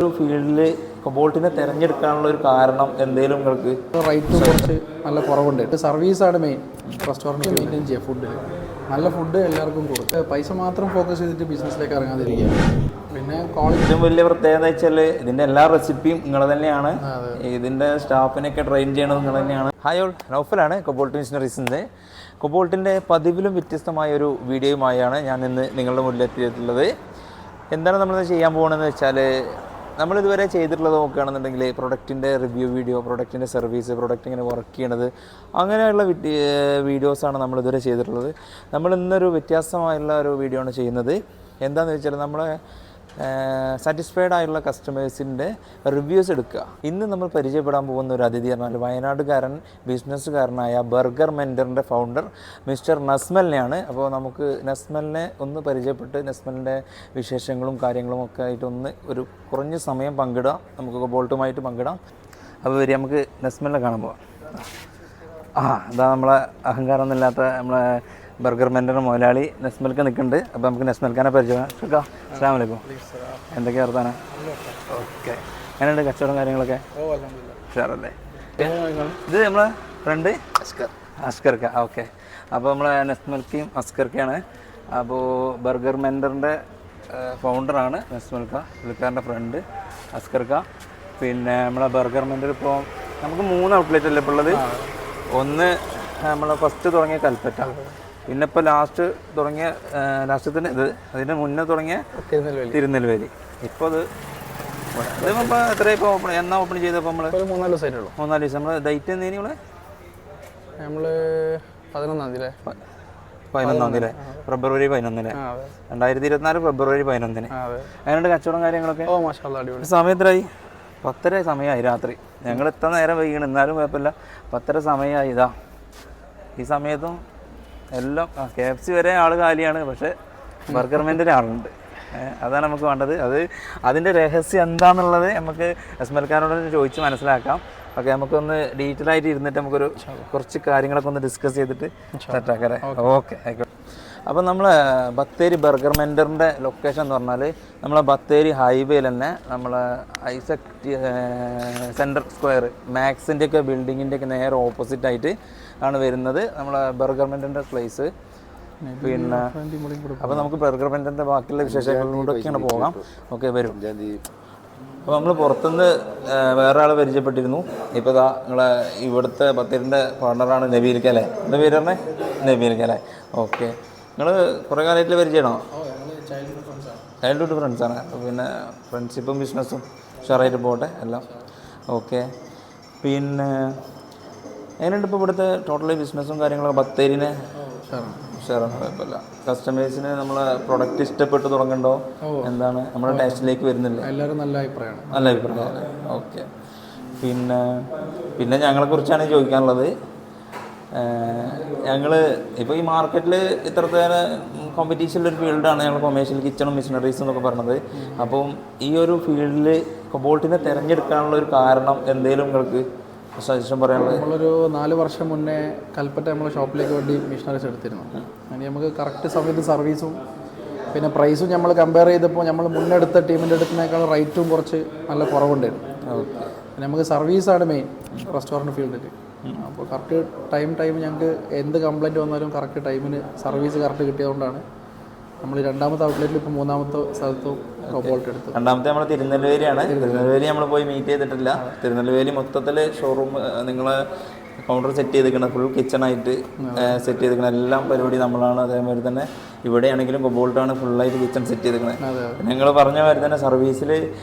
ഒരു ഫീൽഡിൽ കൊബോൾട്ടിനെ തിരഞ്ഞെടുക്കാനുള്ള ഒരു കാരണം എന്തെങ്കിലും നിങ്ങൾക്ക്? റേറ്റ് കുറച്ച് നല്ല കുറവുണ്ട്. സർവീസാണ് മെയിൻ. റെസ്റ്റോറൻറ്റ് മെയിൻറ്റെയിൻ ചെയ്യുക, ഫുഡ് നല്ല ഫുഡ് എല്ലാവർക്കും കൊടുക്കുക. പൈസ മാത്രം ഫോക്കസ് ചെയ്തിട്ട് ബിസിനസ്സിലേക്ക് ഇറങ്ങാതിരിക്കുക. പിന്നെ ഏറ്റവും വലിയ പ്രത്യേകത വെച്ചാൽ ഇതിൻ്റെ എല്ലാ റെസിപ്പിയും നിങ്ങൾ തന്നെയാണ്, ഇതിൻ്റെ സ്റ്റാഫിനൊക്കെ ട്രെയിൻ ചെയ്യണത് നിങ്ങൾ തന്നെയാണ്. ഹായ് ഓൾ, നൗഫലാണ് കൊബോൾട്ട് മിഷനറീസിൻ്റെ. കൊബോൾട്ടിൻ്റെ പതിവിലും വ്യത്യസ്തമായ ഒരു വീഡിയോയുമായാണ് ഞാൻ ഇന്ന് നിങ്ങളുടെ മുന്നിലെത്തിയിട്ടുള്ളത്. എന്താണ് നമ്മളിത് ചെയ്യാൻ പോകുന്നതെന്ന് വെച്ചാൽ, നമ്മളിതുവരെ ചെയ്തിട്ടുള്ളത് നോക്കുകയാണെന്നുണ്ടെങ്കിൽ പ്രൊഡക്റ്റിൻ്റെ റിവ്യൂ വീഡിയോ, പ്രൊഡക്റ്റിൻ്റെ സർവീസ്, പ്രൊഡക്റ്റ് ഇങ്ങനെ വർക്ക് ചെയ്യണത്, അങ്ങനെയുള്ള വീഡിയോസാണ് നമ്മളിതുവരെ ചെയ്തിട്ടുള്ളത്. നമ്മൾ ഇന്നൊരു വ്യത്യാസമായുള്ള ഒരു വീഡിയോ ആണ് ചെയ്യുന്നത്. എന്താണെന്ന് വെച്ചാൽ നമ്മളെ സാറ്റിസ്ഫൈഡ് ആയിട്ടുള്ള കസ്റ്റമേഴ്സിൻ്റെ റിവ്യൂസ് എടുക്കുക. ഇന്ന് നമ്മൾ പരിചയപ്പെടാൻ പോകുന്ന ഒരു അതിഥി പറഞ്ഞാൽ വയനാടുകാരൻ ബിസിനസ്സുകാരനായ ബർഗർ മെൻറ്ററിൻ്റെ ഫൗണ്ടർ മിസ്റ്റർ നസ്മലിനെയാണ്. അപ്പോൾ നമുക്ക് നസ്മലിനെ ഒന്ന് പരിചയപ്പെട്ട് നസ്മലിൻ്റെ വിശേഷങ്ങളും കാര്യങ്ങളും ഒക്കെ ആയിട്ടൊന്ന് ഒരു കുറഞ്ഞ സമയം പങ്കിടാം, നമുക്ക് ബോൾട്ടുമായിട്ട് പങ്കിടാം. അപ്പോൾ വരി നമുക്ക് നസ്മലിനെ കാണാൻ പോവാം. ഇതാ നമ്മളെ അഹങ്കാരമൊന്നുമില്ലാത്ത നമ്മളെ ബർഗർ മെൻറ്റർ മുതലാളി നസ്മൽക്ക് നിൽക്കുന്നുണ്ട്. അപ്പോൾ നമുക്ക് നസ്മൽക്കാനെ പരിചയം. അസ്സലാമു അലൈക്കും. എന്തൊക്കെയാണ് വർത്താനം? ഓക്കെ, എങ്ങനെയുണ്ട് കച്ചവടം കാര്യങ്ങളൊക്കെ? ഉഷാറല്ലേ? ഇത് നമ്മളെ ഫ്രണ്ട് അസ്കർക്ക. ഓക്കെ, അപ്പോൾ നമ്മളെ നസ്മൽക്കയും അസ്കർക്കയാണ്. അപ്പോൾ ബർഗർ മെൻറ്ററിൻ്റെ ഫൗണ്ടറാണ് നസ്മൽക്ക, പുള്ളിക്കാരൻ്റെ ഫ്രണ്ട് അസ്കർക്ക. പിന്നെ നമ്മളെ ബർഗർ മെൻറ്റർ ഇപ്പോൾ നമുക്ക് 3 ഔട്ട്ലെറ്റ് അല്ലേ ഇപ്പോൾ ഉള്ളത്. ഒന്ന് നമ്മളെ ഫസ്റ്റ് തുടങ്ങിയ കൽപ്പറ്റ, പിന്നെ ഇപ്പോൾ ലാസ്റ്റത്തിന് ഇത്, അതിന് മുന്നേ തുടങ്ങിയ തിരുനെൽവേലി. ഇപ്പോൾ ഇതിപ്പോൾ എത്ര ഇപ്പോൾ എന്നാ ഓപ്പൺ ചെയ്തപ്പോൾ നമ്മൾ 3-4 ദിവസമായിട്ടുള്ളൂ. 3-4 ദിവസം. നമ്മൾ ഡേറ്റ് എന്നേനി നമ്മൾ 11-ാം തീയതി, ഫെബ്രുവരി 11, 2024 ഫെബ്രുവരി 11. അതിനുണ്ട് കച്ചവടം കാര്യങ്ങളൊക്കെ. സമയത്തിലായി 10:30 സമയമായി രാത്രി. ഞങ്ങൾ എത്ര നേരം വൈകണം, എന്നാലും കുഴപ്പമില്ല. 10:30 സമയമായി. ഇതാ ഈ സമയത്തും എല്ലാം KFC വരെ ആൾ കാലിയാണ്, പക്ഷേ ബർഗർ മെൻറ്ററിന് ആളുണ്ട്. അതാണ് നമുക്ക് വേണ്ടത്. അതിൻ്റെ രഹസ്യം എന്താണെന്നുള്ളത് നമുക്ക് നസ്മൽക്കാരോട് ചോദിച്ച് മനസ്സിലാക്കാം. ഓക്കെ, നമുക്കൊന്ന് ഡീറ്റെയിൽ ആയിട്ട് ഇരുന്നിട്ട് നമുക്കൊരു കുറച്ച് കാര്യങ്ങളൊക്കെ ഒന്ന് ഡിസ്കസ് ചെയ്തിട്ട് സെറ്റാക്കാറേ. ഓക്കെ, ആയിക്കോട്ടെ. അപ്പോൾ നമ്മൾ ബത്തേരി ബർഗർ മെൻറ്ററിൻ്റെ ലൊക്കേഷൻ എന്ന് പറഞ്ഞാൽ നമ്മളെ ബത്തേരി ഹൈവേയിൽ തന്നെ നമ്മളെ ഐസക് സെൻട്രൽ സ്ക്വയർ മാക്സിൻ്റെയൊക്കെ ബിൽഡിങ്ങിൻ്റെയൊക്കെ നേരെ ഓപ്പോസിറ്റായിട്ട് ആണ് വരുന്നത് നമ്മളെ ബർഗർ മെൻറ്ററിൻ്റെ പ്ലേസ്. പിന്നെ അപ്പോൾ നമുക്ക് ബർഗർ മെൻറ്ററിൻ്റെ ബാക്കിയുള്ള വിശേഷങ്ങളിലൂടെയൊക്കെയാണ് പോകാം. ഓക്കെ, വരും. അപ്പോൾ നമ്മൾ പുറത്തുനിന്ന് വേറെ ആൾ പരിചയപ്പെട്ടിരുന്നു. ഇപ്പോൾ ഇതാ നിങ്ങളെ ഇവിടുത്തെ ബത്തേരിൻ്റെ പാർട്ണറാണ് നബീൽക്ക അല്ലേ? എന്താ പേര് പറഞ്ഞേ? നബീൽക്ക അല്ലേ? ഓക്കെ, നിങ്ങൾ കുറേ കാലമായിട്ട് പരിചയമാണോ? ചൈൽഡ്ഹുഡ് ഫ്രണ്ട്സാണ്. പിന്നെ ഫ്രണ്ട്ഷിപ്പും ബിസിനസ്സും ഉഷാറായിട്ട് പോട്ടെ എല്ലാം. ഓക്കെ, പിന്നെ എങ്ങനെയുണ്ട് ഇപ്പോൾ ഇവിടുത്തെ ടോട്ടലി ബിസിനസ്സും കാര്യങ്ങളൊക്കെ? ബത്തേരിനെ ഉഷാറാണ്, കുഴപ്പമില്ല. കസ്റ്റമേഴ്സിന് നമ്മളെ പ്രൊഡക്റ്റ് ഇഷ്ടപ്പെട്ട് തുടങ്ങണ്ടോ? എന്താണ് നമ്മുടെ ടേസ്റ്റിലേക്ക് വരുന്നില്ല? എല്ലാവരും നല്ല അഭിപ്രായമാണ്. ഓക്കെ, പിന്നെ ഞങ്ങളെക്കുറിച്ചാണ് ചോദിക്കാനുള്ളത്. ഞങ്ങൾ ഇപ്പോൾ ഈ മാർക്കറ്റിൽ ഇത്രത്തേറെ കോമ്പറ്റീഷനുള്ളൊരു ഫീൽഡാണ് ഞങ്ങൾ കൊമേഴ്ഷ്യൽ കിച്ചണും മിഷനറീസും എന്നൊക്കെ പറഞ്ഞത്. അപ്പം ഈ ഒരു ഫീൽഡിൽ കൊബോൾട്ടിനെ തിരഞ്ഞെടുക്കാനുള്ള ഒരു കാരണം എന്തെങ്കിലും നിങ്ങൾക്ക് സജഷൻ പറയാനുള്ളത്? നമ്മളൊരു 4 വർഷം മുന്നേ കൽപ്പറ്റ നമ്മളെ ഷോപ്പിലേക്ക് വേണ്ടി മിഷനറീസ് എടുത്തിരുന്നു. അതിന് നമുക്ക് കറക്റ്റ് സമയത്ത് സർവീസും പിന്നെ പ്രൈസും നമ്മൾ കമ്പയർ ചെയ്തപ്പോൾ നമ്മൾ മുന്നെടുത്ത ടീമിൻ്റെ അടുത്തിനേക്കാൾ റേറ്റും കുറച്ച് നല്ല കുറവുണ്ടായിരുന്നു. പിന്നെ നമുക്ക് സർവീസാണ് മെയിൻ റെസ്റ്റോറൻറ്റ് ഫീൽഡിൽ. അപ്പോൾ കറക്റ്റ് ടൈം ഞങ്ങൾക്ക് എന്ത് കംപ്ലയിൻറ്റ് വന്നാലും കറക്റ്റ് ടൈമിന് സർവീസ് കറക്റ്റ് കിട്ടിയതുകൊണ്ടാണ് നമ്മൾ 2ാമത്തെ ഔട്ട്ലെറ്റിൽ ഇപ്പോൾ 3ാമത്തെ സ്ഥലത്തും കൊബോൾട്ട് എടുത്തു. രണ്ടാമത്തെ നമ്മൾ തിരുനെൽവേലിയാണ്. തിരുനെൽവേലി നമ്മൾ പോയി മീറ്റ് ചെയ്തിട്ടില്ല. തിരുനെൽവേലി മൊത്തത്തിൽ ഷോറൂം നിങ്ങളെ കൗണ്ടർ സെറ്റ് ചെയ്തിരിക്കണം, ഫുൾ കിച്ചണായിട്ട് സെറ്റ് ചെയ്തിരിക്കണം. എല്ലാം പരിപാടി നമ്മളാണ്. അതേമാതിരി തന്നെ ഇവിടെയാണെങ്കിലും കൊബോൾട്ടാണ് ഫുള്ളായിട്ട് കിച്ചൺ സെറ്റ് ചെയ്തിരിക്കുന്നത്. ഞങ്ങൾ പറഞ്ഞ മാതിരി തന്നെ സർവീസിൽ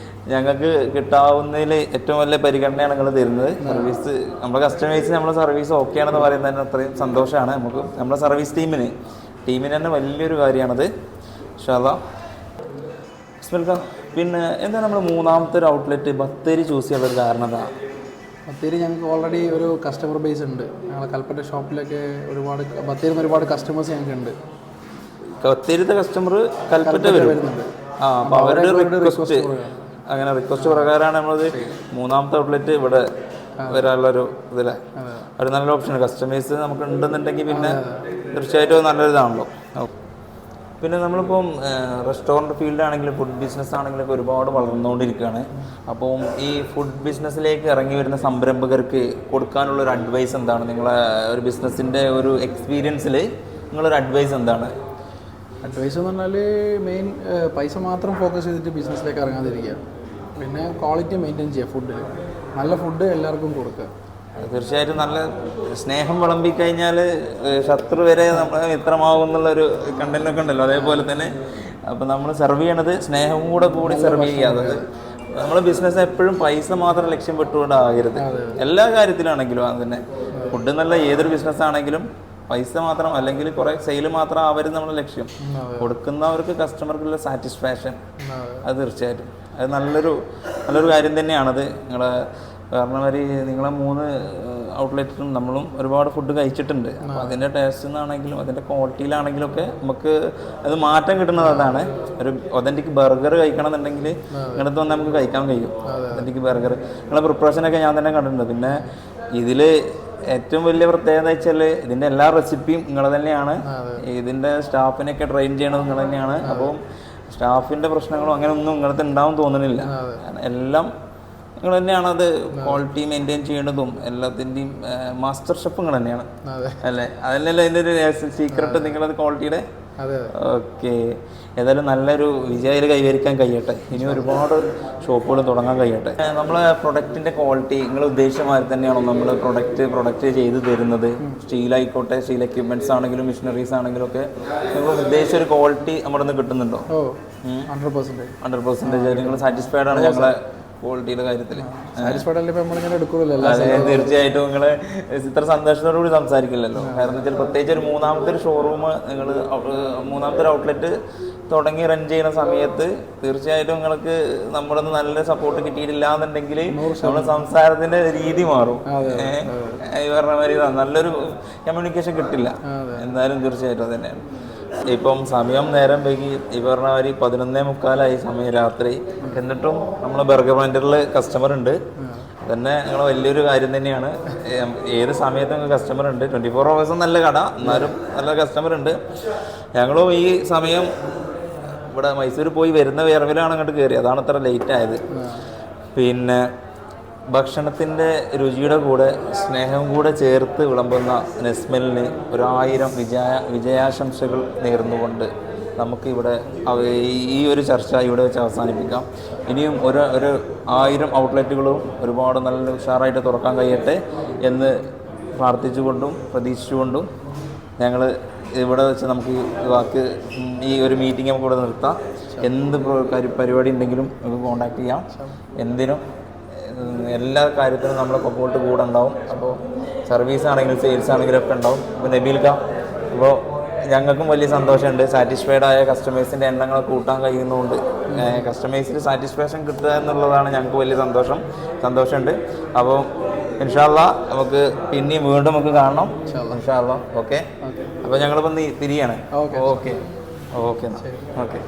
ഞങ്ങൾക്ക് കിട്ടാവുന്നതിൽ ഏറ്റവും വലിയ പരിഗണനയാണ് നിങ്ങൾ തരുന്നത്. സർവീസ് നമ്മുടെ കസ്റ്റമേഴ്സിന് നമ്മളെ സർവീസ് ഓക്കെ ആണെന്ന് പറയുന്നതിന് അത്രയും സന്തോഷമാണ് നമുക്ക്. നമ്മുടെ സർവീസ് ടീമിന് തന്നെ വലിയൊരു കാര്യമാണത്. ഇൻഷാല്ലാ. പിന്നെ എന്താ നമ്മൾ 3ാമത്തെ ഒരു ഔട്ട്ലെറ്റ് ബത്തേരി ചൂസ് ചെയ്യാനുള്ളൊരു കാരണം എന്താ? ബത്തേരി ഞങ്ങൾക്ക് ഓൾറെഡി ഒരു കസ്റ്റമർ ബേസ് ഉണ്ട്. ഞങ്ങളെ കൽപ്പറ്റ ഷോപ്പിലൊക്കെ ബത്തേരിയിൽ നിന്ന് ഒരുപാട് കസ്റ്റമേഴ്സ് ഞങ്ങൾക്ക് ഉണ്ട്. ബത്തേരിത്തെ കസ്റ്റമർ കൽപ്പറ്റ വരുന്നുണ്ട്. അപ്പോൾ അവരുടെ റിക്വസ്റ്റ്, അങ്ങനെ റിക്വസ്റ്റ് പ്രകാരമാണ് നമ്മളത് 3ാമത്തെ ഔട്ട്ലെറ്റ് ഇവിടെ വരാനുള്ളൊരു ഇതിലെ ഒരു നല്ല ഓപ്ഷനാണ്. കസ്റ്റമേഴ്സ് നമുക്ക് ഉണ്ടെന്നുണ്ടെങ്കിൽ പിന്നെ തീർച്ചയായിട്ടും നല്ലൊരിതാണല്ലോ. പിന്നെ നമ്മളിപ്പം റെസ്റ്റോറൻറ്റ് ഫീൽഡ് ആണെങ്കിലും ഫുഡ് ബിസിനസ് ആണെങ്കിലൊക്കെ ഒരുപാട് വളർന്നുകൊണ്ടിരിക്കുകയാണ്. അപ്പം ഈ ഫുഡ് ബിസിനസ്സിലേക്ക് ഇറങ്ങി വരുന്ന സംരംഭകർക്ക് കൊടുക്കാനുള്ള ഒരു അഡ്വൈസ് എന്താണ്? നിങ്ങളെ ഒരു ബിസിനസ്സിൻ്റെ ഒരു എക്സ്പീരിയൻസിൽ നിങ്ങളൊരു അഡ്വൈസ് എന്താണ്? അഡ്വൈസ് എന്ന് പറഞ്ഞാൽ മെയിൻ പൈസ മാത്രം ഫോക്കസ് ചെയ്തിട്ട് ബിസിനസ്സിലേക്ക് ഇറങ്ങാതിരിക്കുക. പിന്നെ ക്വാളിറ്റി മെയിൻറ്റെയിൻ ചെയ്യുക. ഫുഡിൽ നല്ല ഫുഡ് എല്ലാവർക്കും കൊടുക്കുക. തീർച്ചയായിട്ടും നല്ല സ്നേഹം വിളമ്പിക്കഴിഞ്ഞാൽ ശത്രു വരെ നമ്മൾ മിത്രമാവും എന്നുള്ളൊരു കണ്ടന്റൊക്കെ ഉണ്ടല്ലോ, അതേപോലെ തന്നെ അപ്പം നമ്മൾ സെർവ് ചെയ്യണത് സ്നേഹം കൂടി സെർവ് ചെയ്യാതെ നമ്മൾ ബിസിനസ് എപ്പോഴും പൈസ മാത്രം ലക്ഷ്യം വിട്ടുകൊണ്ടാകരുത്. എല്ലാ കാര്യത്തിലാണെങ്കിലും അങ്ങനെ ഫുഡ് എന്നല്ല ഏതൊരു ബിസിനസ് ആണെങ്കിലും പൈസ മാത്രം അല്ലെങ്കിൽ കുറേ സെയിൽ മാത്രം ആവരുത് നമ്മുടെ ലക്ഷ്യം. കൊടുക്കുന്നവർക്ക് കസ്റ്റമർക്കുള്ള സാറ്റിസ്ഫാക്ഷൻ അത് തീർച്ചയായിട്ടും അത് നല്ലൊരു കാര്യം തന്നെയാണത്. നിങ്ങളെ കാരണം വരെ നിങ്ങളെ 3 ഔട്ട്ലെറ്റിലും നമ്മളും ഒരുപാട് ഫുഡ് കഴിച്ചിട്ടുണ്ട്. അപ്പോൾ അതിൻ്റെ ടേസ്റ്റ് നിന്നാണെങ്കിലും അതിൻ്റെ ക്വാളിറ്റിയിലാണെങ്കിലും ഒക്കെ നമുക്ക് അത് മാറ്റം കിട്ടുന്നത് അതാണ്. ഒരു ഒതൻറ്റിക് ബർഗർ കഴിക്കണം എന്നുണ്ടെങ്കിൽ ഇങ്ങനത്തെ വന്ന് നമുക്ക് കഴിക്കാൻ കഴിയും. ഒതൻറ്റിക് ബർഗർ നിങ്ങളെ പ്രിപ്പറേഷനൊക്കെ ഞാൻ തന്നെ കണ്ടിട്ടുണ്ട്. പിന്നെ ഇതിൽ ഏറ്റവും വലിയ പ്രത്യേകത എന്ന് വെച്ചാൽ ഇതിൻ്റെ എല്ലാ റെസിപ്പിയും നിങ്ങൾ തന്നെയാണ്. ഇതിൻ്റെ സ്റ്റാഫിനൊക്കെ ട്രെയിൻ ചെയ്യണത് നിങ്ങൾ തന്നെയാണ്. അപ്പം സ്റ്റാഫിൻ്റെ പ്രശ്നങ്ങളോ അങ്ങനെ ഒന്നും ഇങ്ങനത്തെ ഉണ്ടാവും തോന്നുന്നില്ല. എല്ലാം നിങ്ങൾ തന്നെയാണ് അത് ക്വാളിറ്റി മെയിൻറ്റെയിൻ ചെയ്യേണ്ടതും എല്ലാത്തിൻ്റെയും മാസ്റ്റർ ഷെഫ് നിങ്ങൾ തന്നെയാണ് അല്ലേ? അതല്ലല്ലോ അതിൻ്റെ ഒരു സീക്രട്ട് നിങ്ങളത് ക്വാളിറ്റിയുടെ. ഓക്കെ, ഏതായാലും നല്ലൊരു വിജയം കൈവരിക്കാൻ കഴിയട്ടെ. ഇനി ഒരുപാട് ഷോപ്പുകൾ തുടങ്ങാൻ കഴിയട്ടെ. നമ്മളെ പ്രൊഡക്റ്റിൻ്റെ ക്വാളിറ്റി നിങ്ങൾ ഉദ്ദേശിച്ച മാതിരി തന്നെയാണോ നമ്മൾ പ്രൊഡക്റ്റ് ചെയ്ത് തരുന്നത്? സ്റ്റീലായിക്കോട്ടെ, സ്റ്റീൽ എക്യുപ്മെൻറ്റ്സ് ആണെങ്കിലും മെഷീനറീസ് ആണെങ്കിലും ഒക്കെ നിങ്ങൾ ഉദ്ദേശിച്ച ഒരു ക്വാളിറ്റി നമ്മുടെ നിന്ന് കിട്ടുന്നുണ്ടോ? 100% നിങ്ങൾ സാറ്റിസ്ഫൈഡ് ആണ് ഞങ്ങളെ ക്വാളിറ്റിയുടെ കാര്യത്തിൽ? തീർച്ചയായിട്ടും നിങ്ങൾ ഇത്ര സന്തോഷത്തോടുകൂടി സംസാരിക്കില്ലല്ലോ. കാരണം വെച്ചാൽ പ്രത്യേകിച്ച് ഒരു മൂന്നാമത്തെ ഒരു ഷോറൂം നിങ്ങൾ മൂന്നാമത്തെ ഒരു ഔട്ട്ലെറ്റ് തുടങ്ങി റൺ ചെയ്യുന്ന സമയത്ത് തീർച്ചയായിട്ടും നിങ്ങൾക്ക് നമ്മുടെ നല്ല സപ്പോർട്ട് കിട്ടിയിട്ടില്ല എന്നുണ്ടെങ്കിൽ നമ്മുടെ സംസാരത്തിന്റെ രീതി മാറും. ഈ പറഞ്ഞ മാതിരി നല്ലൊരു കമ്മ്യൂണിക്കേഷൻ കിട്ടില്ല. എന്തായാലും തീർച്ചയായിട്ടും അത് തന്നെയാണ്. ഇപ്പം സമയം നേരം വൈകി, ഈ പറഞ്ഞ മാതിരി 11:45 സമയം രാത്രി. എന്നിട്ടും നമ്മളെ ബർഗർ ബ്രാൻഡറിൽ കസ്റ്റമർ ഉണ്ട്. തന്നെ നിങ്ങൾ വലിയൊരു കാര്യം തന്നെയാണ്. ഏത് സമയത്തും നിങ്ങൾക്ക് കസ്റ്റമർ ഉണ്ട്. 24 hours നല്ല കട, എന്നാലും നല്ല കസ്റ്റമർ ഉണ്ട്. ഞങ്ങളും ഈ സമയം ഇവിടെ മൈസൂർ പോയി വരുന്ന വിറവിലാണ് അങ്ങോട്ട് കയറി. അതാണ് ഇത്ര ലേറ്റ് ആയത്. പിന്നെ ഭക്ഷണത്തിൻ്റെ രുചിയുടെ കൂടെ സ്നേഹം കൂടെ ചേർത്ത് വിളമ്പുന്ന നെസ്മലിന് 1000 വിജയാശംസകൾ നേർന്നുകൊണ്ട് നമുക്കിവിടെ ഈ ഒരു ചർച്ച ഇവിടെ വെച്ച് അവസാനിപ്പിക്കാം. ഇനിയും ഒരു 1000 ഔട്ട്ലെറ്റുകളും ഒരുപാട് നല്ല ഉഷാറായിട്ട് തുറക്കാൻ കഴിയട്ടെ എന്ന് പ്രാർത്ഥിച്ചുകൊണ്ടും പ്രതീക്ഷിച്ചുകൊണ്ടും ഞങ്ങൾ ഇവിടെ വെച്ച് നമുക്ക് ഈ ഒരു മീറ്റിംഗ് നമുക്ക് ഇവിടെ നിർത്താം. എന്ത് പരിപാടി ഉണ്ടെങ്കിലും നമുക്ക് കോൺടാക്ട് ചെയ്യാം. എന്തിനും എല്ലാ കാര്യത്തിനും നമ്മളെ സപ്പോർട്ട് കൂടെ ഉണ്ടാവും. അപ്പോൾ സർവീസ് ആണെങ്കിലും സെയിൽസ് ആണെങ്കിലും ഒക്കെ ഉണ്ടാവും. അപ്പോൾ നബീൽക്ക, അപ്പോൾ ഞങ്ങൾക്കും വലിയ സന്തോഷമുണ്ട്. സാറ്റിസ്ഫൈഡ് ആയ കസ്റ്റമേഴ്സിൻ്റെ എണ്ണങ്ങൾ കൂട്ടാൻ കഴിയുന്നതുകൊണ്ട് കസ്റ്റമേഴ്സിന് സാറ്റിസ്ഫാക്ഷൻ കിട്ടുക എന്നുള്ളതാണ് ഞങ്ങൾക്ക് വലിയ സന്തോഷമുണ്ട്. അപ്പോൾ ഇൻഷാ അല്ലാഹ് നമുക്ക് പിന്നെയും വീണ്ടും നമുക്ക് കാണണം ഇൻഷാ അല്ലാഹ്. ഓക്കെ, അപ്പോൾ ഞങ്ങളിപ്പോൾ തിരിയാണ്. ഓക്കെ.